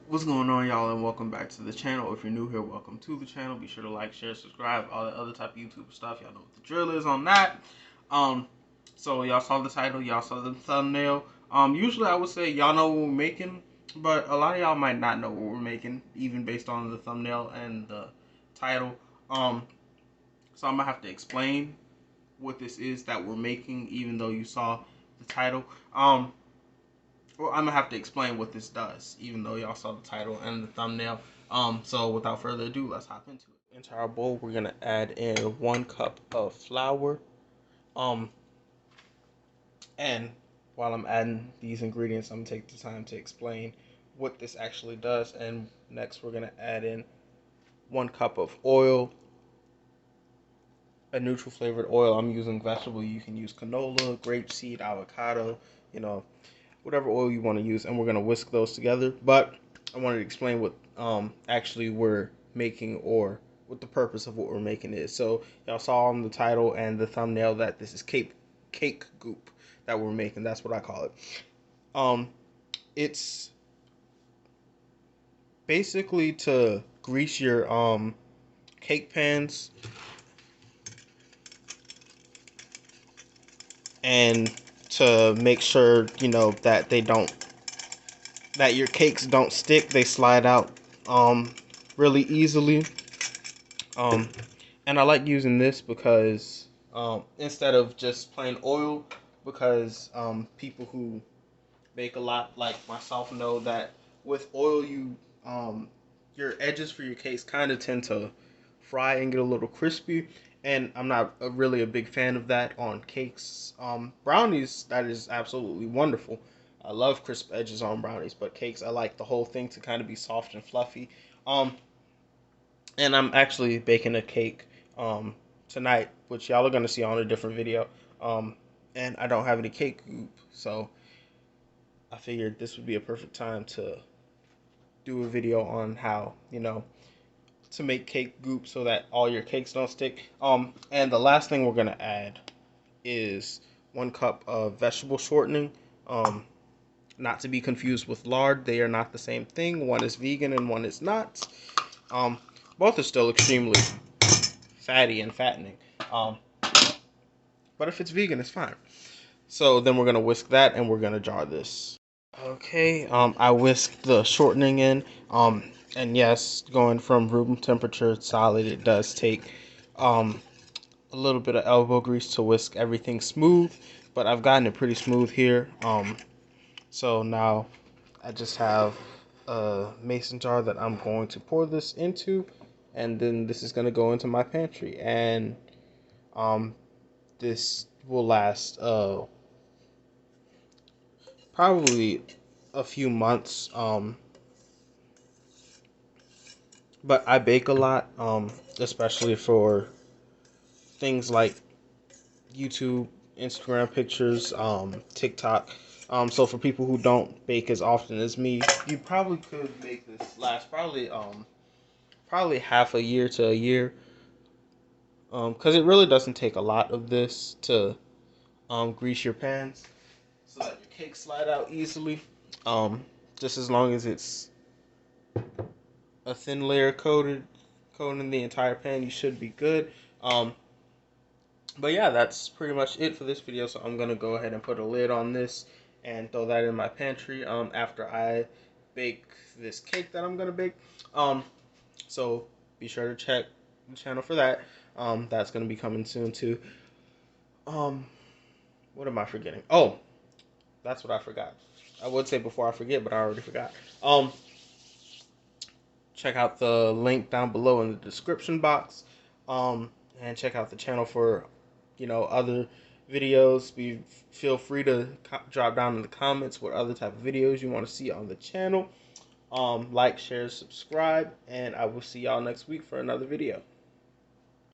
What's going on, y'all, and welcome back to the channel. If you're new here, welcome to the channel. Be sure to like, share, subscribe, all that other type of YouTube stuff. Y'all know what the drill is on that. Um, so y'all saw the title, y'all saw the thumbnail. Usually I would say y'all know what we're making, but a lot of y'all might not know what we're making, even based on the thumbnail and the title. So I'm gonna have to explain what this is that we're making, even though you saw the title. Well, I'm gonna have to explain what this does, even though y'all saw the title and the thumbnail. So without further ado, let's hop into it. Into our bowl, we're gonna add in 1 cup of flour. Um, and while I'm adding these ingredients, I'm gonna take the time to explain what this actually does. And next, we're gonna add in 1 cup of oil, a neutral flavored oil. I'm using vegetable. You can use canola, grapeseed, avocado, you know, whatever oil you want to use, and we're gonna whisk those together. But I wanted to explain what actually we're making, or what the purpose of what we're making is. So y'all saw on the title and the thumbnail that this is cake goop that we're making. That's what I call it. It's basically to grease your cake pans and to make sure that your cakes don't stick. They slide out really easily. Um, and I like using this because instead of just plain oil, because people who bake a lot like myself know that with oil your edges for your cakes kind of tend to fry and get a little crispy, and I'm not really a big fan of that on cakes. Brownies, that is absolutely wonderful. I love crisp edges on brownies, but cakes, I like the whole thing to kind of be soft and fluffy. And I'm actually baking a cake tonight, which y'all are gonna see on a different video. And I don't have any cake goop, so I figured this would be a perfect time to do a video on how to make cake goop so that all your cakes don't stick. And the last thing we're gonna add is 1 cup of vegetable shortening. Not to be confused with lard; they are not the same thing. One is vegan and one is not. Um, Both are still extremely fatty and fattening. Um, but if it's vegan, it's fine. So then we're gonna whisk that, and we're gonna jar this. Okay, I whisked the shortening in. And yes, going from room temperature to solid, it does take um a little bit of elbow grease to whisk everything smooth, but I've gotten it pretty smooth here. So now I just have a mason jar that I'm going to pour this into, and then this is gonna go into my pantry, and um this will last probably a few months. But I bake a lot, especially for things like YouTube, Instagram pictures, TikTok. So for people who don't bake as often as me, you probably could make this last probably half a year to a year. Because it really doesn't take a lot of this to grease your pans so that your cakes slide out easily. Um, just as long as it's a thin layer coating the entire pan, you should be good. But yeah, that's pretty much it for this video. So I'm gonna go ahead and put a lid on this and throw that in my pantry after I bake this cake that I'm gonna bake. So be sure to check the channel for that. That's gonna be coming soon too. Um, what am I forgetting? Oh, that's what I forgot. I would say before I forget, but I already forgot. Check out the link down below in the description box. And check out the channel for other videos. Feel free to drop down in the comments what other type of videos you want to see on the channel. Like, share, subscribe, and I will see y'all next week for another video.